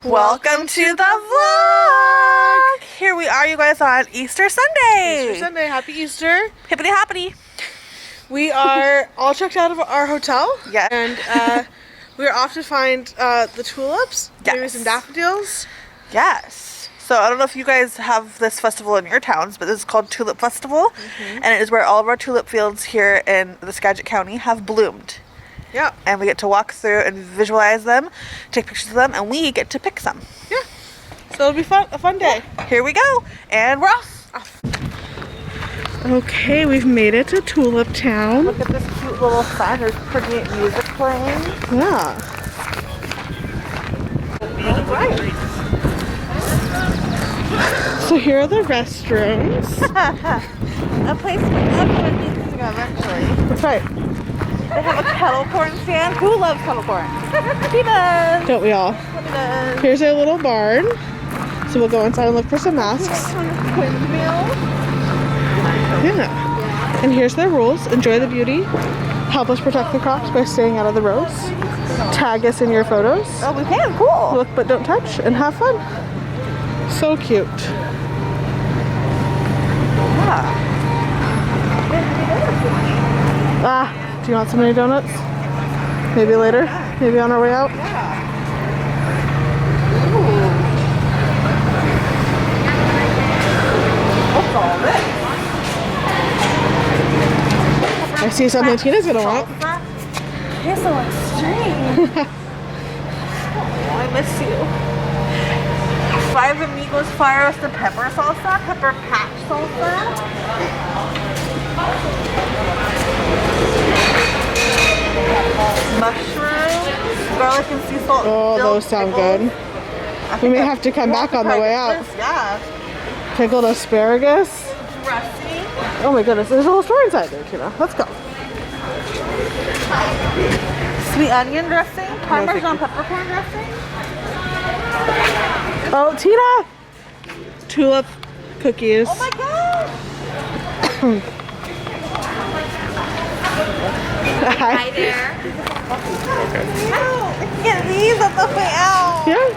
Welcome to the vlog! Here we are, you guys, on Easter Sunday. Easter Sunday, happy Easter. Hippity hoppity. We are all checked out of our hotel. Yes. And we are off to find the tulips, maybe Yes. some daffodils. Yes. So I don't know if you guys have this festival in your towns, but this is called Tulip Festival. And it is where all of our tulip fields here in the Skagit County have bloomed. Yeah. And we get to walk through and visualize them, take pictures of them, and we get to pick some. Yeah. So it'll be fun, a fun day. Here we go. And we're off. Okay, we've made it to Tulip Town. Look at this cute little sign. There's pretty music playing. Yeah. Right. So here are the restrooms. A place everyone needs to go eventually. That's right. They have a kettle corn stand. Who loves kettle corn? He does. Don't we all? He does. Here's our little barn. So we'll go inside and look for some masks. Windmill. Yeah. And here's their rules. Enjoy the beauty. Help us protect the crops by staying out of the roads. Tag us in your photos. Oh, we can. Cool. Look but don't touch and have fun. So cute. Yeah. Ah, do you want so many donuts? Maybe later? Maybe on our way out? What's all this? I see something Tina's gonna want. You're so extreme. Oh, I miss you. 5 Amigos Fire Roasted Pepper Salsa, Pepper Patch Salsa. Mushrooms, garlic and sea salt. Oh, those sound good. We may have to come back on the way out. Yeah. Pickled asparagus. Dressing. Oh my goodness, there's a whole store inside there, Tina. Let's go. Sweet onion dressing. Parmesan peppercorn dressing. Oh, Tina! Tulip cookies. Oh my god! Hi there. I can get these on the way out. Yeah.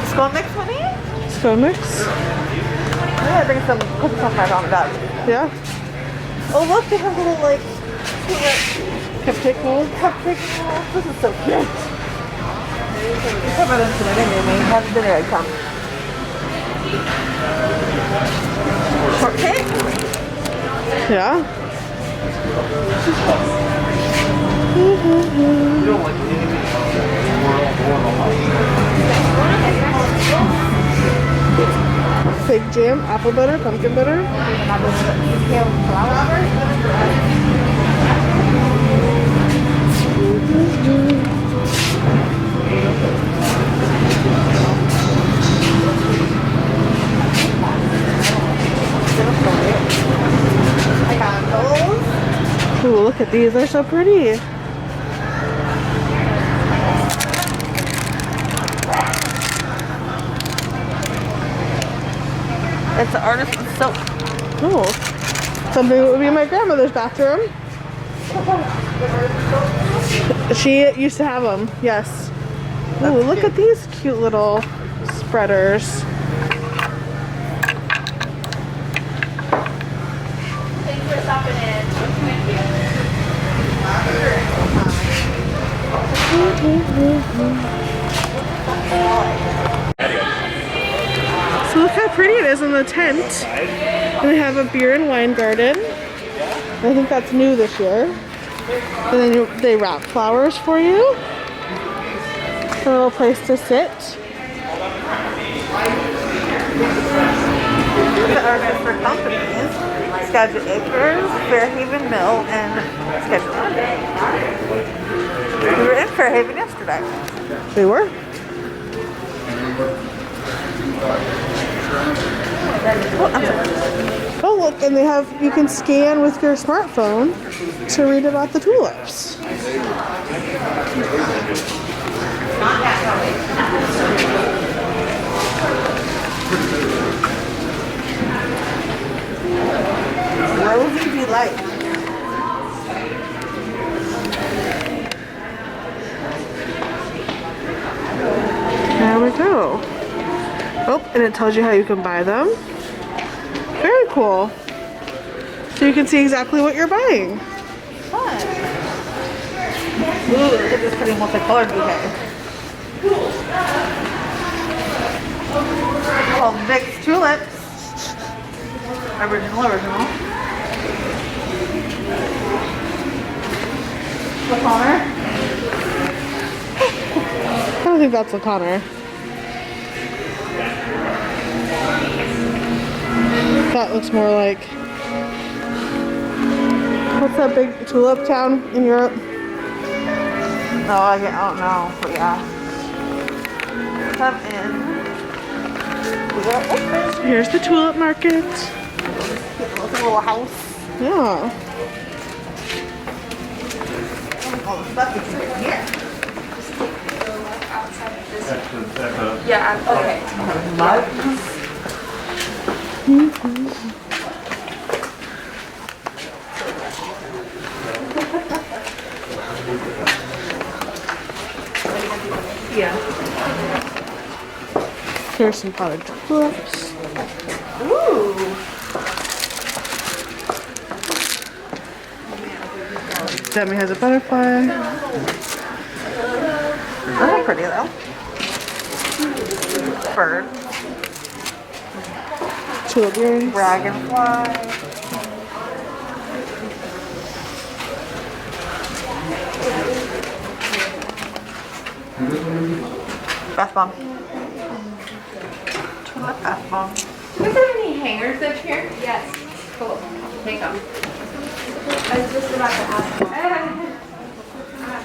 Skull mix, honey? Scone mix. I'm gonna bring some cookies on my mom back. Yeah. Oh look, they have little like Cupcake mold. cupcake rolls. This is so cute. You come out into my dinner, man. Have dinner, I come. Shortcake? Yeah. Fig jam, apple butter, pumpkin butter. Candles. Ooh, look at these. They're so pretty. It's an artisan soap. Oh, something that would be in my grandmother's bathroom. She used to have them, yes. Ooh, look at these cute little spreaders. Thanks for stopping in. So look how pretty it is in the tent. And they have a beer and wine garden. I think that's new this year. And then they wrap flowers for you. A little place to sit. The are different companies. Skagit Acres, Fairhaven Mill, and Skagit Valley. We were in Fairhaven yesterday. They were. Oh look, and they have, you can scan with your smartphone to read about the tulips. Rosy Delight. And it tells you how you can buy them. Very cool. So you can see exactly what you're buying. Fun. Ooh, look at this pretty multicolored bouquet. Called mixed tulips. Original. Connor. I don't think that's a Connor. That looks more like... What's that big tulip town in Europe? No, I don't know, but yeah. Come in. We got open. Here's the tulip market. It's a little house. Yeah. All the stuff you can get here. Yeah, okay. Mugs. Yeah. Here's some potted tulips. Ooh. Demi has a butterfly. Those are pretty though. Bird. Tulip earrings. Dragonfly. Bath bomb. Tulip bath bomb. Do you guys have any hangers up here? Yes. Cool. Take them. I was just about to ask.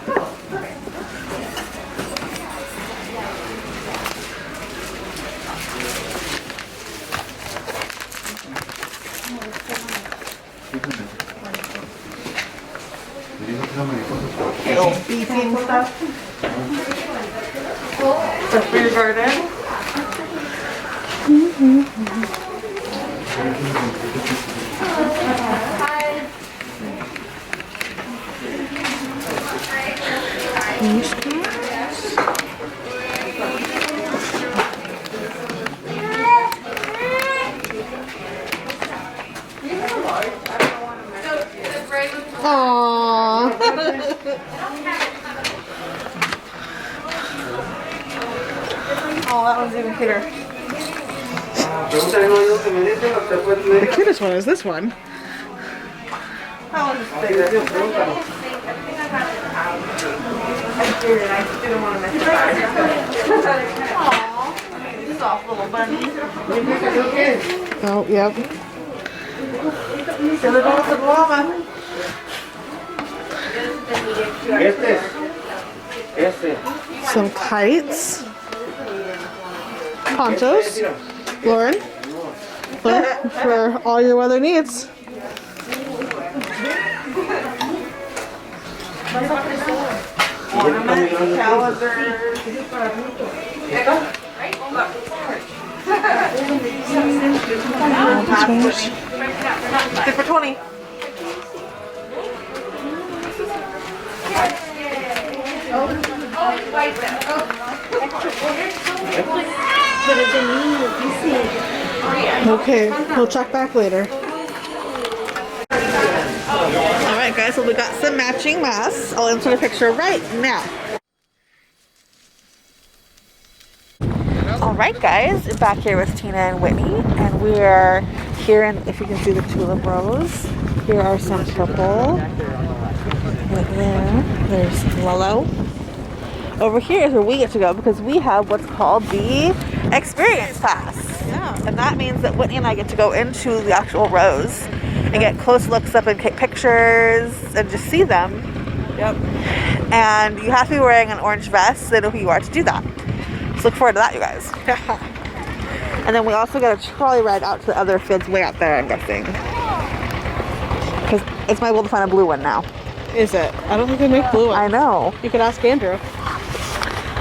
Cool. Perfect. Little beefy and stuff. So for your garden. Aww. Oh, that one's even cuter. The cutest one is this one. That one's bigger. I didn't want to miss it. Aww. Soft little bunny. Oh, yep. So they're going to the llama. Some kites. Ponchos. Lauren. For all your weather needs. Ornament, calendars. Good for 20. Okay, we'll check back later. Alright guys, so we got some matching masks. I'll insert a picture right now. Alright guys, back here with Tina and Whitney, and we're here, and if you can see the tulip rows, here are some purple. Right there, there's yellow. Over here is where we get to go because we have what's called the experience pass. Yeah. And that means that Whitney and I get to go into the actual rows and get close looks up and take pictures and just see them. Yep. And you have to be wearing an orange vest so they know who you are to do that. So look forward to that, you guys. And then we also get a trolley ride out to the other fields way out there, I'm guessing. Because it's my goal to find a blue one now. Is it? I don't think they make blue ones. I know. You could ask Andrew.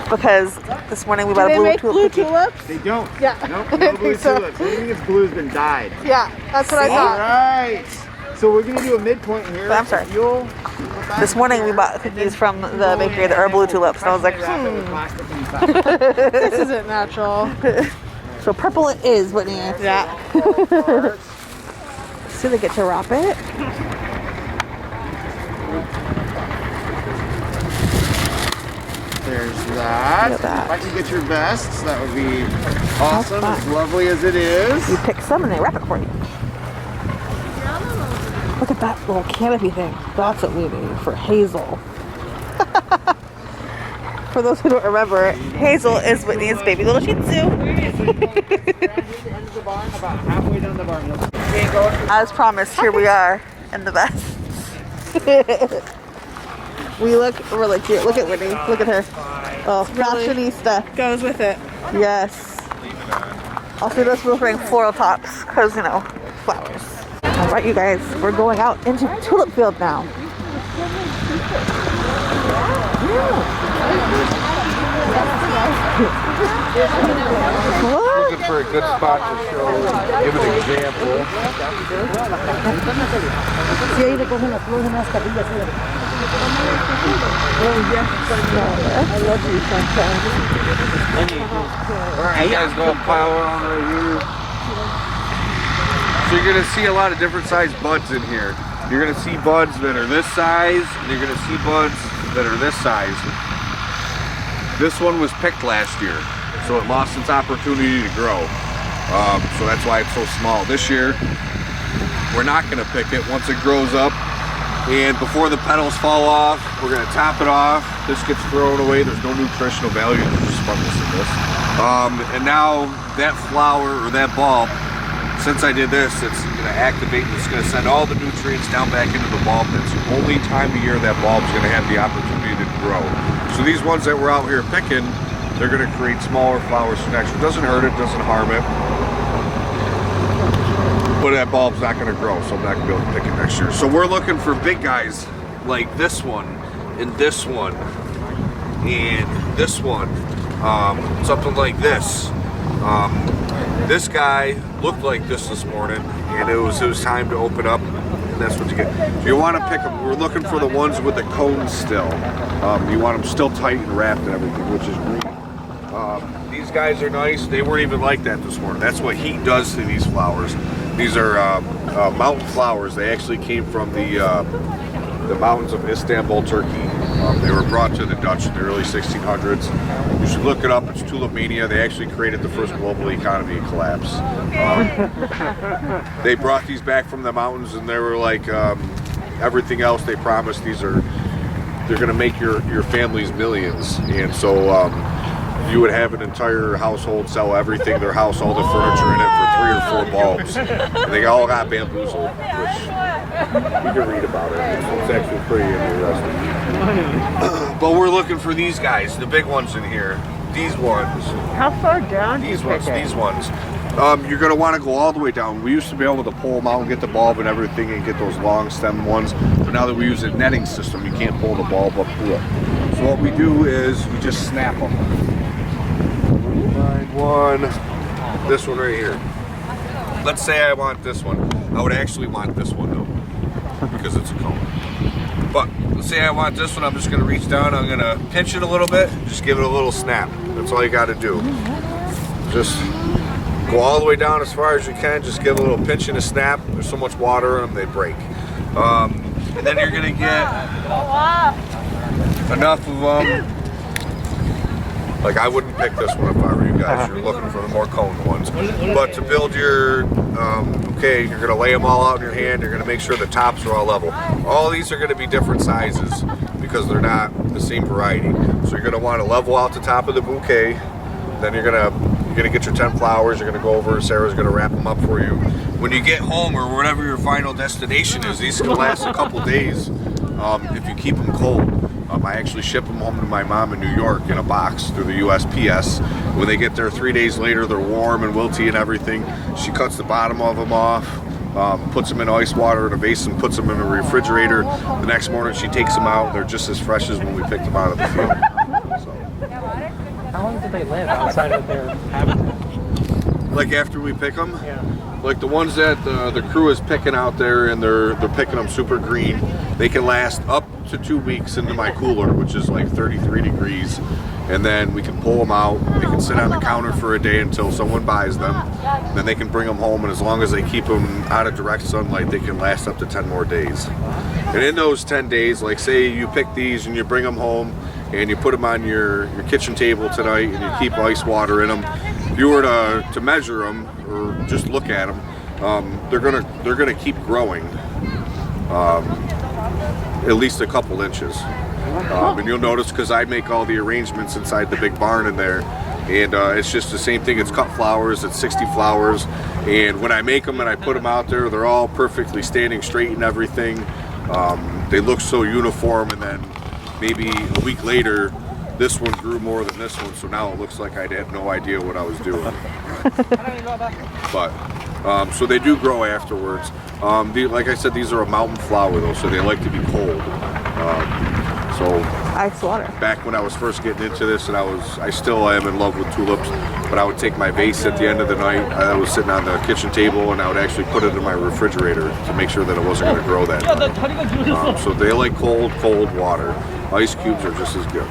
Because this morning we bought Do a they blue make tulip blue cookie. tulips? They don't. Yeah. Nope, I no think blue so. tulips. Anything that's blue has been dyed. Yeah, that's what I All thought. right. So we're going to do a midpoint here. But I'm sorry. You'll This morning we bought cookies from the bakery that are blue tulips. And I was like, Plastic inside. This isn't natural. So purple it is, Whitney. Yeah. So they get to wrap it. There's that. Look at that. If I can get your vests, that would be awesome. fun. As lovely as it is. You pick some and they wrap it for you. Look at that little canopy thing. That's what we need for Hazel. For those who don't remember, Hazel is Whitney's baby little Shih Tzu. As promised, here we are in the vests. We look really cute. Look at Whitney. Look at her. Oh, fashionista. Goes with it. Yes. Also, this we're wearing floral tops because, you know, flowers. All right, you guys, we're going out into Tulip Field now. What? Looking for a good spot to show, give an example. I love you, sunshine. Alright, you guys go pile on right here. So you're gonna see a lot of different size buds in here. You're gonna see buds that are this size, and you're gonna see buds that are this size. This one was picked last year, so it lost its opportunity to grow. So that's why it's so small. This year, we're not gonna pick it once it grows up. And before the petals fall off, we're gonna top it off. This gets thrown away. There's no nutritional value. There's just fungus in this. And now that flower or that bulb, since I did this, it's gonna activate and it's gonna send all the nutrients down back into the bulb. That's the only time of year that bulb's gonna have the opportunity to grow. So these ones that we're out here picking, they're gonna create smaller flowers for next year. It doesn't hurt it, doesn't harm it. But that bulb's not gonna grow, so I'm not gonna be able to pick it next year. So we're looking for big guys like this one, and this one, and this one. Something like this. This guy looked like this morning, and it was time to open up, and that's what you get. So you want to pick them. We're looking for the ones with the cones still. You want them still tight and wrapped and everything, which is great. These guys are nice. They weren't even like that this morning. That's what heat does to these flowers. These are mountain flowers. They actually came from the mountains of Istanbul, Turkey. They were brought to the Dutch in the early 1600s. You should look it up. It's Tulip Mania. They actually created the first global economy collapse. They brought these back from the mountains, and they were like everything else they promised. They're going to make your families millions, and so you would have an entire household sell everything, their house, all the furniture in it for 3 or 4 bulbs. And they all got bamboozled, which you can read about it. It's actually pretty interesting. But we're looking for these guys, the big ones in here. These ones. How far down? These ones. You're going to want to go all the way down. We used to be able to pull them out and get the bulb and everything and get those long stem ones. But now that we use a netting system, you can't pull the bulb up through it. So what we do is we just snap them. Find one. This one right here. Let's say I want this one. I would actually want this one though, because it's a cone. But let's say I want this one. I'm just going to reach down. I'm going to pinch it a little bit. Just give it a little snap. That's all you got to do. Just go all the way down as far as you can. Just give a little pinch and a snap. There's so much water in them, they break. And then you're going to get enough of them. Like, I wouldn't pick this one if I were you guys. You're looking for the more cone ones. But to build your, you're going to lay them all out in your hand. You're going to make sure the tops are all level. All these are going to be different sizes because they're not the same variety. So you're going to want to level out the top of the bouquet. Then you're going to get your 10 flowers. You're going to go over. Sarah's going to wrap them up for you. When you get home or whatever your final destination is, these can last a couple days if you keep them cold. I actually ship them home to my mom in New York in a box through the USPS. When they get there 3 days later, they're warm and wilty and everything. She cuts the bottom of them off, puts them in ice water in a basin, puts them in a refrigerator. The next morning she takes them out. They're just as fresh as when we picked them out of the field. So. How long do they live outside of their habitat? Like after we pick them? Yeah. Like the ones that the crew is picking out there, and they're picking them super green, they can last up to 2 weeks into my cooler, which is like 33 degrees. and then we can pull them out. They can sit on the counter for a day until someone buys them. Then they can bring them home, and as long as they keep them out of direct sunlight, they can last up to 10 more days. And in those 10 days, like say you pick these and you bring them home and you put them on your kitchen table tonight and you keep ice water in them, if you were to measure them or just look at them, they're gonna keep growing at least a couple inches. And you'll notice, because I make all the arrangements inside the big barn in there, and it's just the same thing. It's cut flowers, it's 60 flowers, and when I make them and I put them out there, they're all perfectly standing straight and everything. They look so uniform, and then maybe a week later this one grew more than this one, so now it looks like I had no idea what I was doing. But so they do grow afterwards. Like I said, these are a mountain flower though, so they like to be cold. So Ice water. back when I was first getting into this, and I still am in love with tulips, but I would take my vase at the end of the night. I was sitting on the kitchen table, and I would actually put it in my refrigerator to make sure that it wasn't going to grow that night. So they like cold water. Ice cubes are just as good.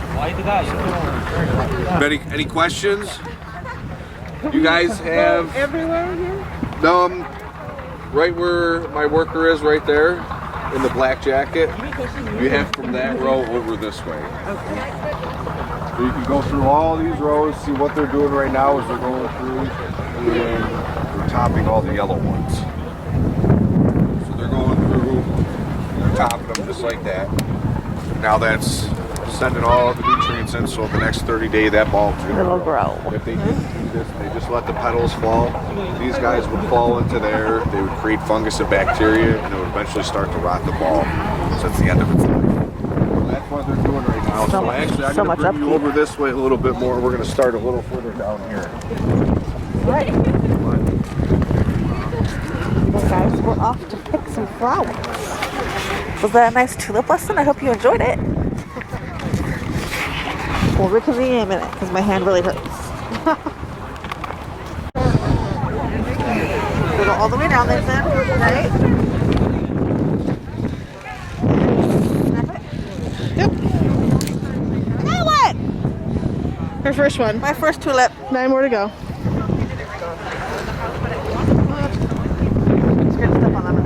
Any questions? You guys have Everywhere here? right where my worker is, right there in the black jacket. You have from that row over this way. So you can go through all these rows, see what they're doing right now as they're going through, and they're topping all the yellow ones. So they're going through, and they're topping them just like that. Now that's sending all the nutrients in, so the next 30 days that bulb's going to grow. If they didn't do this, they just let the petals fall, these guys would fall into there, they would create fungus and bacteria, and it would eventually start to rot the bulb. So that's the end of its life. That's what they're doing right now. So actually, I'm going to bring you over this way a little bit more. We're going to start a little further down here. Right. Well, guys, we're off to pick some flowers. Was that a nice tulip lesson? I hope you enjoyed it. We'll reconvene in a minute because my hand really hurts. We go all the way down there then, right? Snap it. Yep. Now what? Her first one. My first tulip. 9 more to go. Just gonna step on them.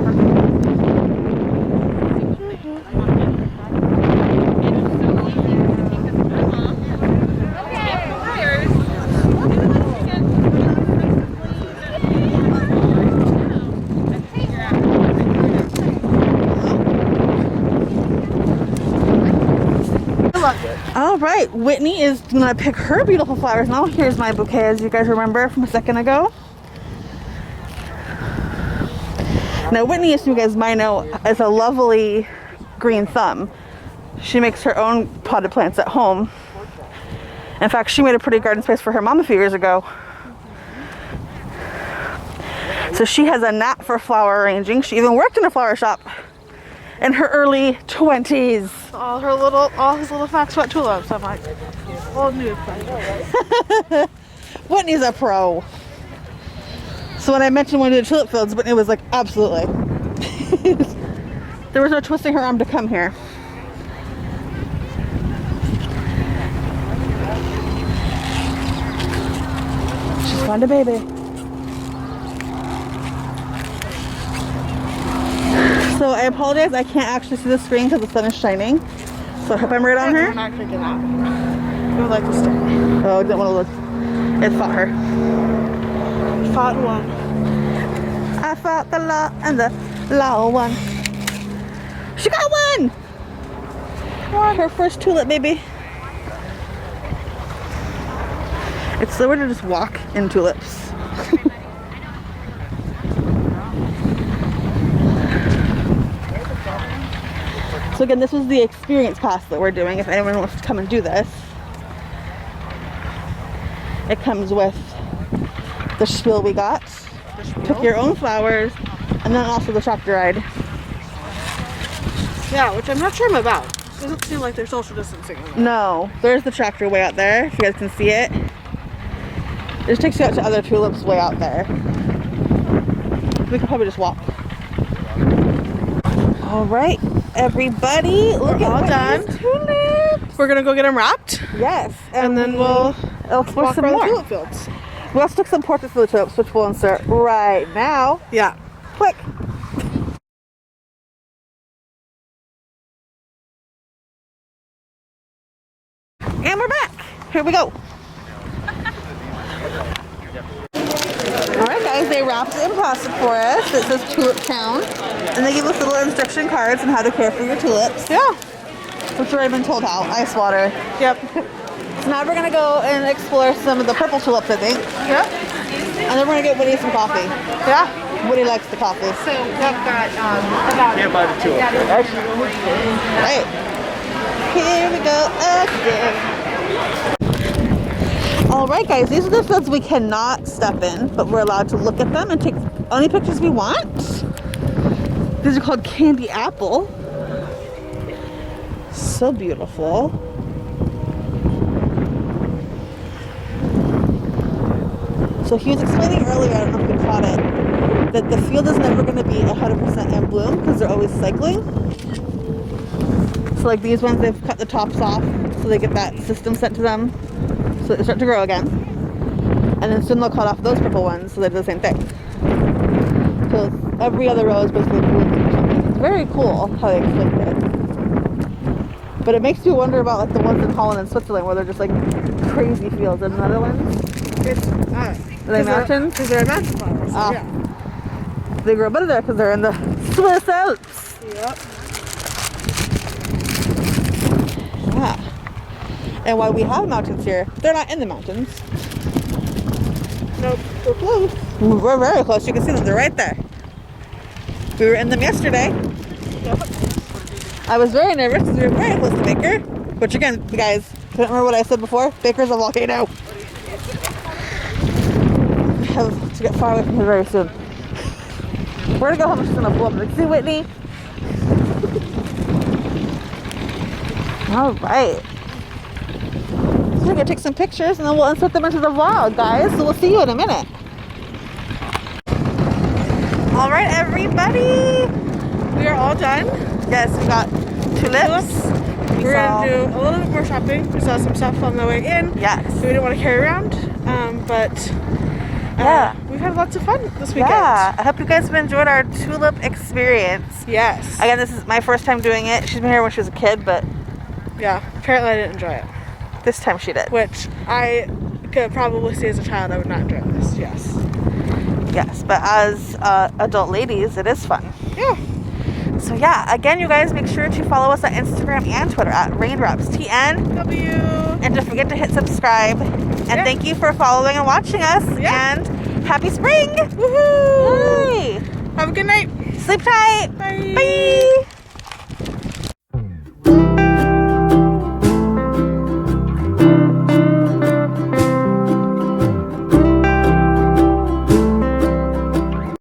All right, Whitney is gonna pick her beautiful flowers now. Here's my bouquet, as you guys remember from a second ago. Now, Whitney, as you guys might know, is a lovely green thumb. She makes her own potted plants at home. In fact, she made a pretty garden space for her mom a few years ago. So she has a knack for flower arranging. She even worked in a flower shop in her early 20s. All his little foxwhat tulips. I'm like, old news. Whitney's a pro. So when I mentioned one of the tulip fields, Whitney was like, absolutely. There was no twisting her arm to come here. She's found a baby. So I apologize, I can't actually see the screen because the sun is shining. So I hope I'm right on her. I'm not freaking out. I would like to stay. Oh, I didn't want to look. It fought her. Fought one. I fought the law and the law won. She got one! Her first tulip, baby. It's slower to just walk in tulips. So again, this was the experience pass that we're doing. If anyone wants to come and do this, it comes with the spiel we got. Pick your own flowers, and then also the tractor ride. Yeah, which I'm not sure I'm about. Doesn't seem like they're social distancing. No, there's the tractor way out there, if you guys can see it. It just takes you out to other tulips way out there. We could probably just walk. All right, everybody, look at all all done. Tulips. We're gonna go get them wrapped. Yes. And then we'll explore walk some around the more. tulip fields. We also took some portraits of the tulips, which we'll insert right now. Yeah. Quick. And we're back. Here we go. Alright guys, they wrapped it in plastic for us. It says Tulip Town. And they give us little instruction cards on how to care for your tulips. Yeah. Which we've already been told how. Ice water. Yep. So now we're gonna go and explore some of the purple tulips, I think. Yep. And then we're gonna get Woody some coffee. Yeah. Woody likes the coffee. So we've got about Can't buy the tulip. Right. Here we go again. Alright guys, these are the fields we cannot step in, but we're allowed to look at them and take any pictures we want. These are called candy apple. So beautiful. So he was explaining earlier, I don't know if you caught it, that the field is never going to be 100% in bloom because they're always cycling. So like these ones, they've cut the tops off so they get that system sent to them so they start to grow again. And then soon they'll cut off those purple ones so they do the same thing. So every other row is basically blooming or something. It's very cool how they explained it. But it makes you wonder about like the ones in Holland and Switzerland where they're just like crazy fields and the Netherlands. It's Are they mountains? Because they're mountain flowers. So Ah. yeah. They grow better there because they're in the Swiss Alps. Yep. Yeah. And while we have mountains here, they're not in the mountains. Nope. We're close. We're very close. You can see them. They're right there. We were in them yesterday. Yep. I was very nervous because we were very close to Baker. Which again, you guys, can't remember what I said before? Baker's a volcano. I have to get far away from here very soon. We're gonna go home. She's gonna blow up. Like, see, Whitney? All right. So we're gonna take some pictures and then we'll insert them into the vlog, guys. So we'll see you in a minute. All right, everybody. We are all done. Yes, we got tulips. We're going to do a little bit more shopping. We saw some stuff on the way in. Yes. So we didn't want to carry around. But Yeah. we've had lots of fun this weekend. Yeah, I hope you guys have enjoyed our tulip experience. Yes. Again, this is my first time doing it. She's been here when she was a kid, but Yeah. Apparently I didn't enjoy it. this time she did. Which I could probably say as a child I would not enjoy this. Yes. Yes, but as adult ladies, it is fun. Yeah. So yeah, again, you guys make sure to follow us on Instagram and Twitter at RaindropsTN. W. And don't forget to hit subscribe. And Yeah. thank you for following and watching us. Yeah. And happy spring! Woohoo! Yay! Have a good night. Sleep tight! Bye. Bye!